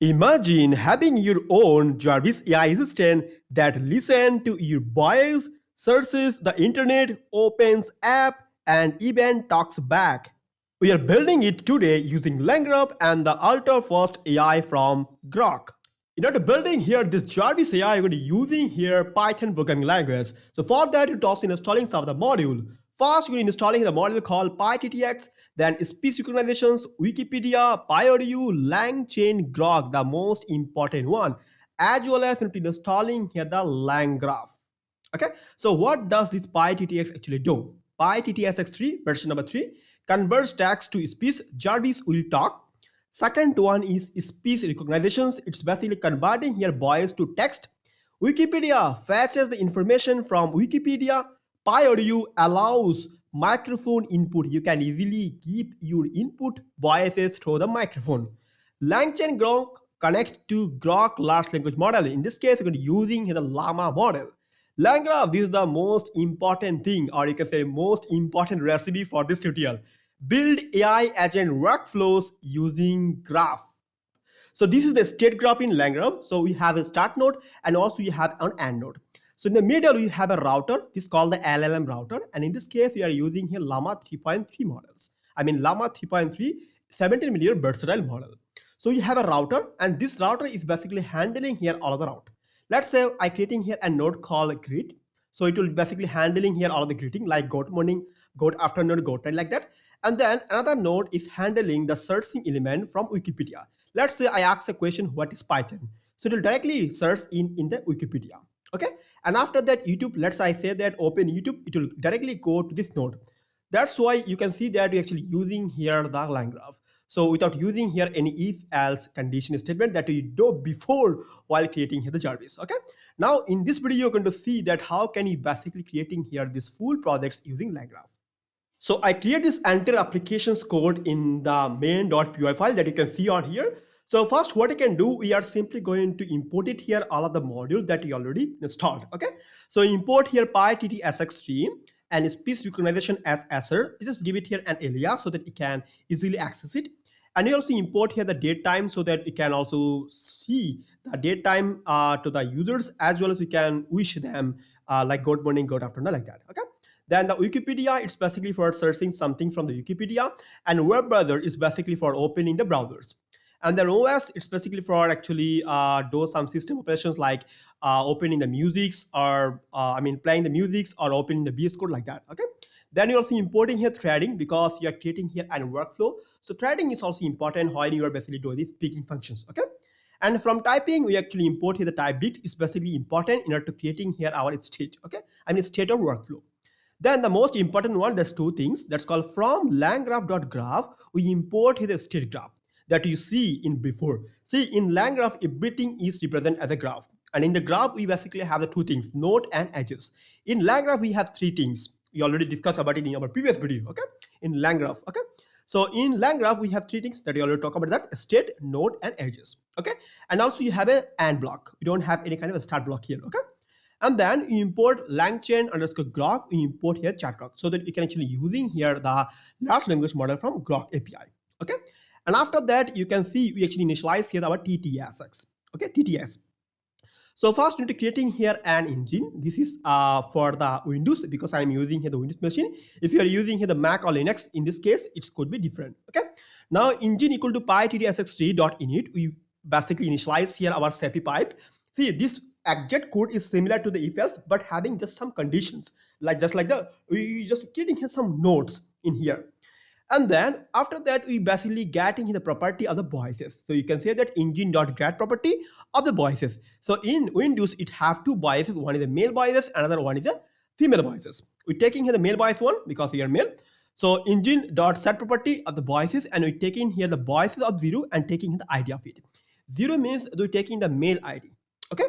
Imagine having your own Jarvis AI assistant that listens to your voice, searches the internet, opens app, and even talks back. We are building it today using LangGraph and the ultra-fast AI from Groq. In order to building here this Jarvis AI, you're going to be using here Python programming language. So for that, you're also installing some of the module. First, you're installing the module called PyTTX, then speech recognitions, Wikipedia, PyAudio, LangChain, Groq, the most important one, as well as installing here the LangGraph. Okay, so what does this PyTTX actually do? PyTTX3 version number 3 converts text to speech. Jarvis will talk. Second one is speech recognitions. It's basically converting your voice to text. Wikipedia fetches the information from Wikipedia. PyAudio allows microphone input. You can easily keep your input voices through the microphone. LangChain Groq connect to Groq large language model. In this case, we're using the Llama model. LangGraph, this is the most important thing, or you can say most important recipe for this tutorial. Build AI agent workflows using graph. So this is the state graph in LangGraph. So we have a start node and also you have an end node. So in the middle, you have a router. This is called the LLM router. And in this case, we are using here Llama 3.3 models. I mean, Llama 3.3, 17 million versatile model. So you have a router, and this router is basically handling here all of the route. Let's say I creating here a node called greet. So it will basically handling here all of the greeting like good morning, good afternoon, good night, like that. And then another node is handling the searching element from Wikipedia. Let's say I ask a question, what is Python? So it will directly search in the Wikipedia. Okay. And after that, YouTube, let's I say that open YouTube, it will directly go to this node. That's why you can see that we're actually using here the line graph. So without using here any if else condition statement that we do before while creating here the Jarvis. Okay. Now in this video, you're going to see that how can you basically creating here this full projects using line graph. So I create this entire applications code in the main.py file that you can see on here. So first what I can do, we are simply going to import it here, all of the module that you already installed. Okay. So import here pyttsx3 and speech recognition as assert. Just give it here an alias so that you can easily access it. And you also import here the date time so that you can also see the date time to the users, as well as you can wish them like good morning, good afternoon, like that. Okay. Then the Wikipedia, it's basically for searching something from the Wikipedia, and web browser is basically for opening the browsers. And the OS, it's basically for actually do some system operations like opening the musics or playing the musics or opening the VS Code like that. Okay. Then you're also importing here threading because you're creating here a workflow. So threading is also important while you are basically doing these speaking functions. Okay. And from typing, we actually import here the type bit is basically important in order to creating here our state. Okay. State of workflow. Then the most important one, there's two things. That's called from langgraph.graph, we import here the state graph that you see in before. See, in langgraph, everything is represented as a graph. And in the graph, we basically have the two things, node and edges. In langgraph, we have three things. We already discussed about it in our previous video, okay? In langgraph, okay? So in langgraph, we have three things that we already talked about, that state, node, and edges, okay? And also you have an and block. You don't have any kind of a start block here, okay? And then you import LangChain underscore Groq, you import here chat Groq so that you can actually using here the large language model from Groq API. Okay. And after that, you can see we actually initialize here our TTSX. Okay, TTS. So first, we need to creating here an engine. This is for the Windows because I'm using here the Windows machine. If you are using here the Mac or Linux, in this case, it could be different. Okay. Now engine equal to pyttsx3.init. We basically initialize here our SAPI pipe. See, this exact code is similar to the if else, but having just some conditions, like just like the we just creating here some nodes in here. And then after that, we basically getting the property of the voices. So you can say that engine.get property of the voices. So in Windows, it have two voices. One is the male voices, another one is the female voices. We're taking here the male voice one because we are male. So engine.set property of the voices, and we're taking here the voices of 0 and taking the ID of it. 0 means we're taking the male ID. Okay.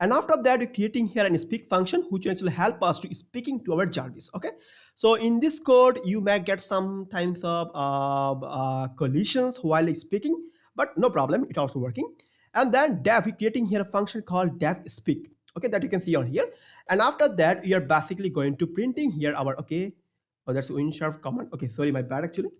And after that, we're creating here an speak function, which will actually help us to speaking to our Jarvis. Okay. So in this code, you may get some kinds of collisions while speaking, but no problem. It's also working. And then dev, we're creating here a function called dev speak. Okay. That you can see on here. And after that, we are basically going to printing here our, okay. Oh, that's WinSharp command. Okay. Sorry, my bad actually.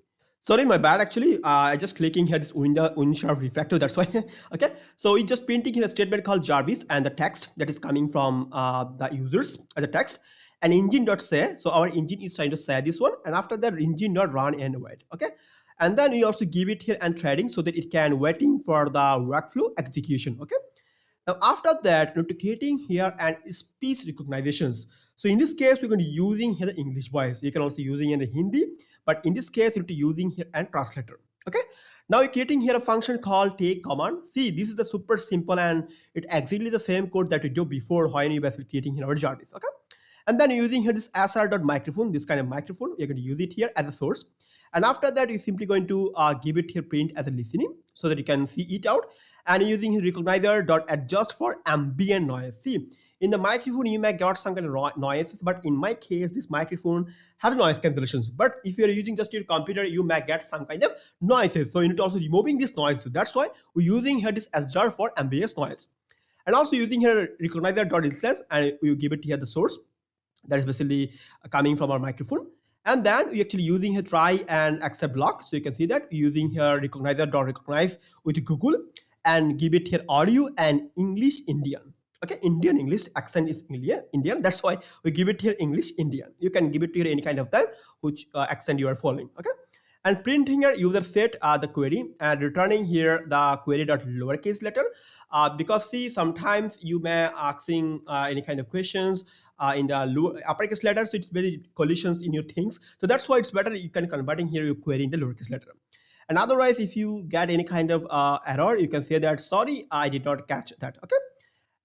Sorry, my bad. Actually, I just clicking here this Winsharp refactor. That's why. Okay, so it's just printing here a statement called Jarvis and the text that is coming from the users as a text and engine.say. So our engine is trying to say this one, and after that engine.run and wait. Okay, and then we also give it here and threading so that it can waiting for the workflow execution. Okay. Now, after that, to creating here and speech recognitions. So in this case, we're going to using here the English voice. You can also using in the Hindi, but in this case, you're using here and translator. Okay. Now we're creating here a function called take command. See, this is the super simple and it exactly the same code that we do before when you were creating here our Jarvis. Okay. And then using here this sr.microphone, this kind of microphone, you're going to use it here as a source. And after that, you're simply going to give it here print as a listening so that you can see it out. And using recognizer.adjust for ambient noise. See, in the microphone, you may get some kind of noise, but in my case, this microphone has noise cancellations. But if you're using just your computer, you may get some kind of noises. So you need to also removing this noise. That's why we're using here this adjust for ambient noise. And also using here recognizer.instance, and we give it here the source that is basically coming from our microphone. And then we actually using here try and accept block. So you can see that using here recognizer.recognize with Google and give it here audio and English Indian. Okay, Indian English accent is Indian. That's why we give it here English Indian. You can give it here any kind of that which accent you are following. Okay, and printing here user set the query and returning here the query dot lowercase letter because see sometimes you may asking any kind of questions in the uppercase letter, so it's very collisions in your things. So that's why it's better you can converting here your query in the lowercase letter. And otherwise, if you get any kind of error, you can say that sorry, I did not catch that. Okay.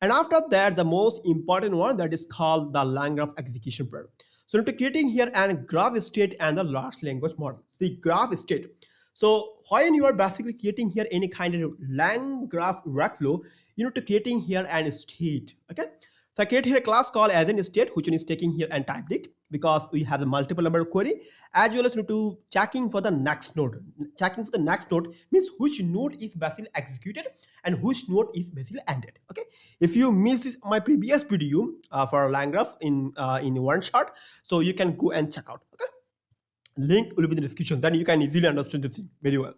And after that, the most important one that is called the LangGraph execution pair. So to creating here and graph state and the large language model. See graph state. So when you are basically creating here any kind of LangGraph workflow, you need to creating here and state. Okay. So I create here a class called agent state, which one is taking here and typed it because we have the multiple number of query as well as to checking for the next node. Checking for the next node means which node is basically executed and which node is basically ended. Okay. If you missed my previous video for LangGraph in one shot, so you can go and check out. Okay. Link will be in the description. Then you can easily understand this thing very well.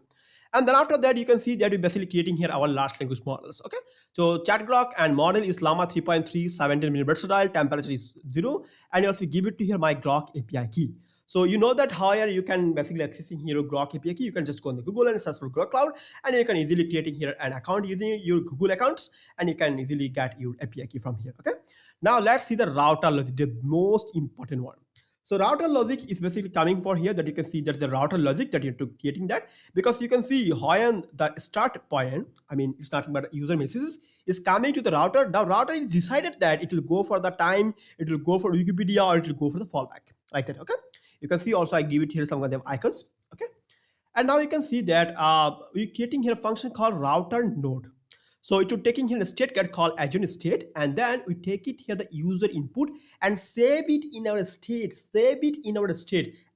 And then after that, you can see that we're basically creating here our large language models. Okay. So chat Groq and model is Llama 3.3, 17 minute versatile, temperature is 0. And you also give it to here my Groq API key. So you know that how you can basically accessing here Groq API key. You can just go on the Google and search for Groq Cloud, and you can easily creating here an account using your Google accounts, and you can easily get your API key from here. Okay. Now let's see the router logic, the most important one. So router logic is basically coming for here that you can see that the router logic that you're creating that because you can see when the start point, I mean, it's nothing but user messages is coming to the router. The router is decided that it will go for the time, it will go for Wikipedia or it will go for the fallback like that. Okay. You can see also I give it here some of them icons. Okay. And now you can see that we're creating here a function called router node. So it will taking here a state get called agent state, and then we take it here the user input and save it in our state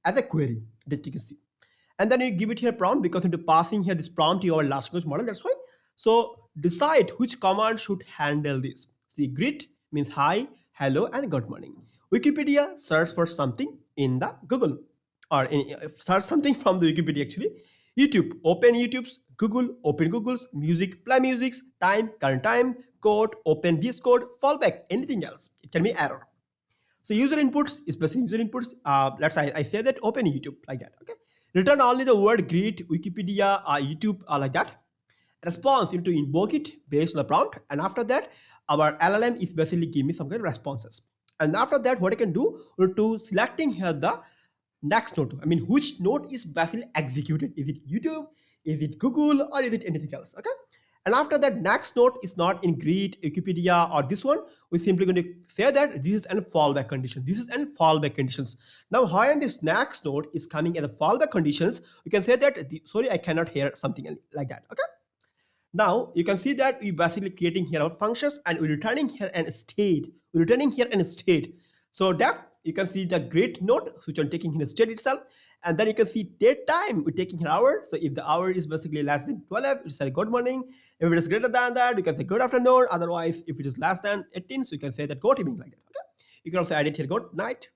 as a query that you can see. And then you give it here prompt because into passing here this prompt to our large language model. That's why. So decide which command should handle this. See, greet means hi, hello, and good morning. Wikipedia search for something in the Google or search something from the Wikipedia actually. YouTube, open YouTube's, Google, open Google's, music, play music's, time, current time, code, open VS Code, fallback, anything else. It can be error. So user inputs is basically user inputs. Let's say I say that open YouTube like that. Okay. Return only the word greet, Wikipedia, YouTube like that. Response, you need to invoke it based on the prompt. And after that, our LLM is basically give me some kind of responses. And after that, what I can do, to selecting here the next node. I mean, which node is basically executed? Is it YouTube? Is it Google? Or is it anything else? Okay. And after that, next node is not in greet, Wikipedia, or this one. We're simply going to say that this is a fallback condition. This is a fallback conditions. Now, when this next node is coming as a fallback conditions, we can say that, sorry, I cannot hear something like that. Okay. Now you can see that we basically creating here our functions and we're returning here an state. We're returning here an state. So def, you can see the great node which I'm taking here state itself. And then you can see date time, we're taking here hour. So if the hour is basically less than 12, it's a good morning. If it is greater than that, you can say good afternoon. Otherwise, if it is less than 18, so you can say that good evening like that. Okay. You can also add it here good night.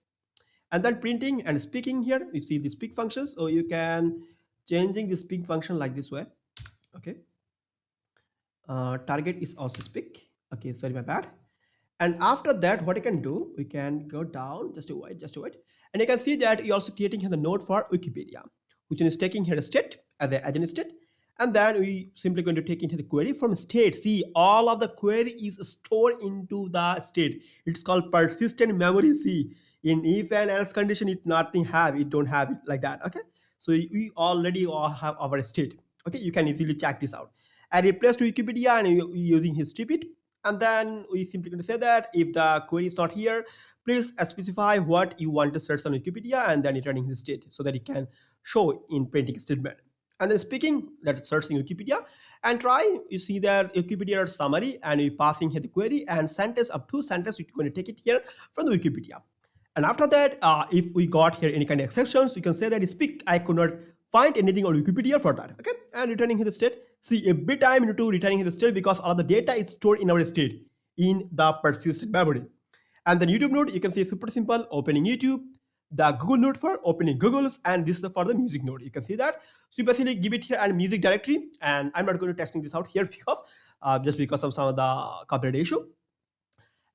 And then printing and speaking here, you see the speak functions. So you can changing the speak function like this way. Okay. Target is also speak. Okay, sorry, my bad. And after that, what I can do, we can go down, just to wait. And you can see that you're also creating here the node for Wikipedia, which is taking here a state as the agent state. And then we simply going to take into the query from state. See, all of the query is stored into the state. It's called persistent memory. See, in if and else condition, it nothing have, it don't have it like that. Okay. So we already all have our state. Okay, you can easily check this out. I replaced Wikipedia and using history bit, and then we simply going to say that if the query is not here, please specify what you want to search on Wikipedia, and then returning the state so that it can show in printing statement. And then speaking, let's search in Wikipedia and try. You see that Wikipedia summary, and we passing here the query and sentence up to sentence. We're going to take it here from the Wikipedia. And after that, if we got here any kind of exceptions, we can say that speak, I could not find anything on Wikipedia for that. Okay, and returning here the state. See, every time you need to returning here the state because all the data is stored in our state in the persistent memory. And the YouTube node, you can see super simple, opening YouTube, the Google node for opening Google's, and this is for the music node. You can see that. So you basically give it here and music directory, and I'm not going to testing this out here because just because of some of the copyright issue.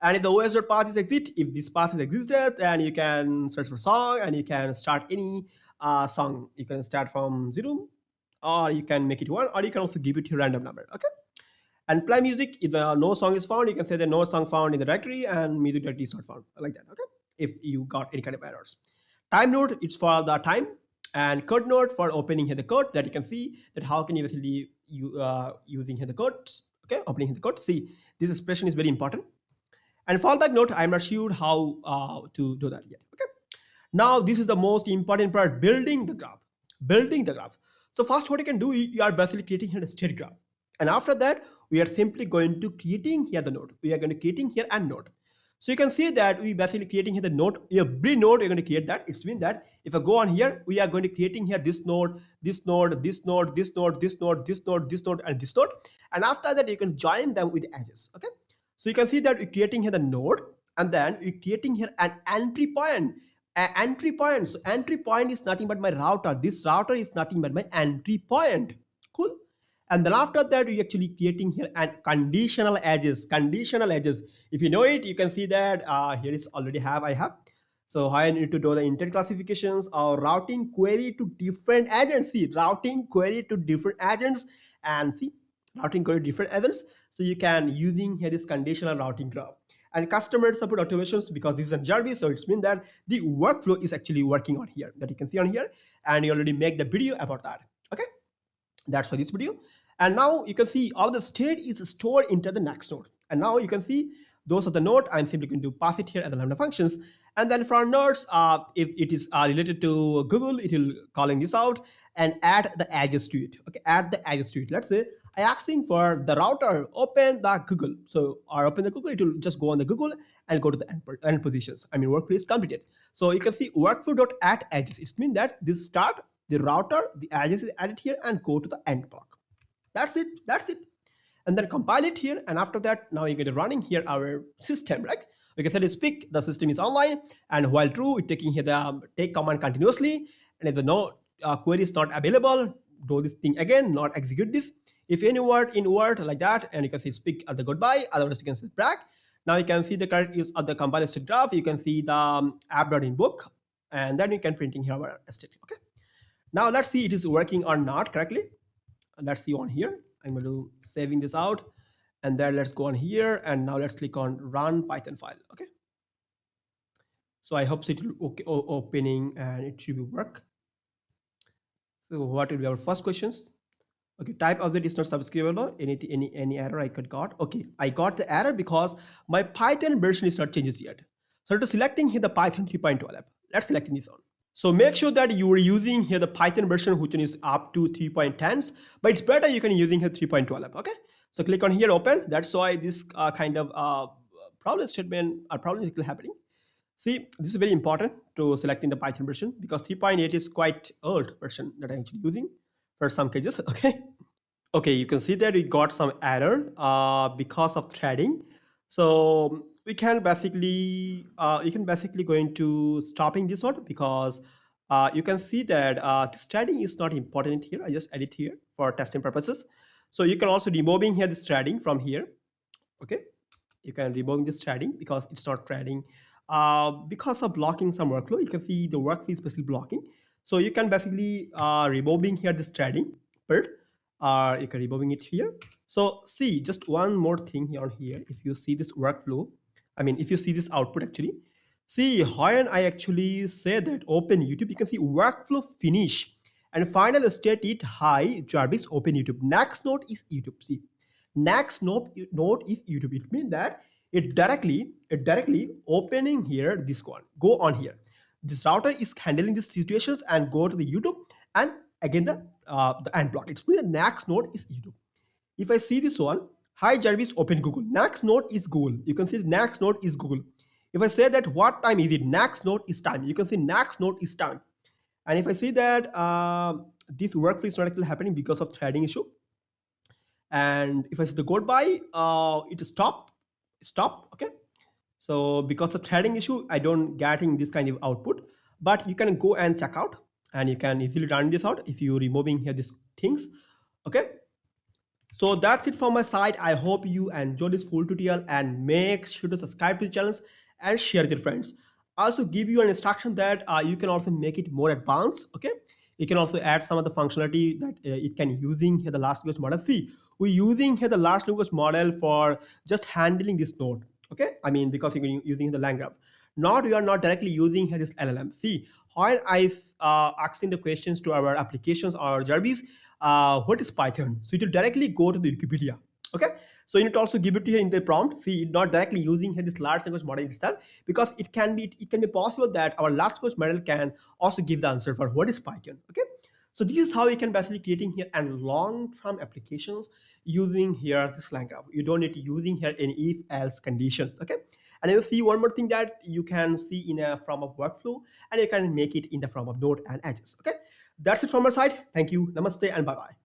And if the OS.path is exit, if this path is existed, then you can search for song and you can start any song. You can start from 0, or you can make it 1, or you can also give it a random number. Okay. And play music, if no song is found, you can say that no song found in the directory and music directory is not found, like that. Okay. If you got any kind of errors. Time node, it's for the time, and code node for opening here the code, that you can see that how can you basically using here the codes. Okay, opening here the code. See, this expression is very important. And fallback node, I'm not sure how to do that yet. Okay. Now this is the most important part: building the graph. Building the graph. So first, what you can do, you are basically creating here a state graph, and after that, we are simply going to creating here the node. We are going to creating here a node. So you can see that we basically creating here the node. Every node we're going to create that. It's mean that if I go on here, we are going to creating here this node, this node, this node, this node, this node, this node, this node, and this node. And after that, you can join them with edges. Okay. So you can see that we're creating here the node, and then we're creating here an entry point. Entry point. So entry point is nothing but my router. This router is nothing but my entry point. Cool. And then after that, we actually creating here and conditional edges. Conditional edges. If you know it, you can see that here is already I have. So I need to do the intent classifications or routing query to different agents. See, routing query to different agents, and see, routing query to different agents. So you can using here this conditional routing graph. And customer support automations, because this is a Jarvis, so it's mean that the workflow is actually working on here, that you can see on here, and you already make the video about that. Okay, that's for this video. And now you can see all the state is stored into the next node. And now you can see those are the node. I'm simply going to pass it here as the lambda functions. And then for nodes, if it is related to Google, it will calling this out and add the edges to it. Okay, add the edges to it. Let's say I asking for the router open the Google. So or open the Google, it will just go on the Google and go to the end positions. I mean, workflow is completed. So you can see workflow.add edges. It means that this start the router, the edges is added here and go to the end block. That's it. That's it. And then compile it here. And after that, now you're going to running here our system, right? We can say speak, the system is online, and while true, it's taking here the take command continuously. And if the no query is not available, do this thing again, not execute this. If any word in word like that, and you can see speak at the goodbye, otherwise you can see back. Now you can see the correct use of the compile state graph. You can see the app.inbook, and then you can printing here our state. Okay. Now let's see it is working or not correctly. Let's see on here. I'm going to saving this out, and then let's go on here, and now let's click on run Python file. Okay. So I hope it will okay opening and it should work. So what will be our first questions? Okay, type object is not subscribable. Any error I could got. Okay, I got the error because my Python version is not changes yet. So to selecting here the Python 3.12. Let's selecting this one. So make sure that you are using here the Python version which is up to 3.10s, but it's better you can using here 3.12. Okay, so click on here open. That's why this kind of problem statement or problem is happening. See, this is very important to selecting the Python version because 3.8 is quite old version that I'm actually using for some cases. Okay, okay, you can see that we got some error because of threading. So we can basically you can basically going to stopping this one because you can see that this threading is not important here. I just edit here for testing purposes. So you can also removing here this threading from here. Okay, you can removing this threading because it's not threading because of blocking some workflow. You can see the workflow is basically blocking. So you can basically removing here this threading part. You can removing it here. So see, just one more thing here on here. If you see this workflow, I mean, if you see this output actually, see when I actually say that open YouTube, you can see workflow finish and final state it hi Jarvis open YouTube. Next node is YouTube. See, next node is YouTube. It means that it directly opening here this one. Go on here. This router is handling these situations and go to the YouTube and again the end block. It's means the next node is YouTube. If I see this one, hi Jarvis, open Google. Next node is Google. You can see the next node is Google. If I say that what time is it, next node is time. You can see next node is time. And if I see that this workflow is not actually happening because of threading issue, and if I see the goodbye, it stop. Okay, so because of threading issue, I don't getting this kind of output. But you can go and check out, and you can easily run this out if you removing here these things. Okay, so that's it from my side. I hope you enjoyed this full tutorial and make sure to subscribe to the channel and share with your friends. I also give you an instruction that you can also make it more advanced. Okay, you can also add some of the functionality that it can using here the large language model. See, we're using here the large language model for just handling this node. Okay, I mean because you're using the LangGraph. Not we are not directly using here this LLM. See, while I asking the questions to our applications or Jarvis, what is Python? So it will directly go to the Wikipedia. Okay, so you need to also give it here in the prompt. See, not directly using here this large language model itself, because it can be possible that our large language model can also give the answer for what is Python. Okay, so this is how you can basically creating here and long-term applications using here this LangGraph. You don't need to using here any if-else conditions. Okay, and you'll see one more thing that you can see in a form of workflow, and you can make it in the form of node and edges. Okay, that's it from my side. Thank you, namaste, and bye bye.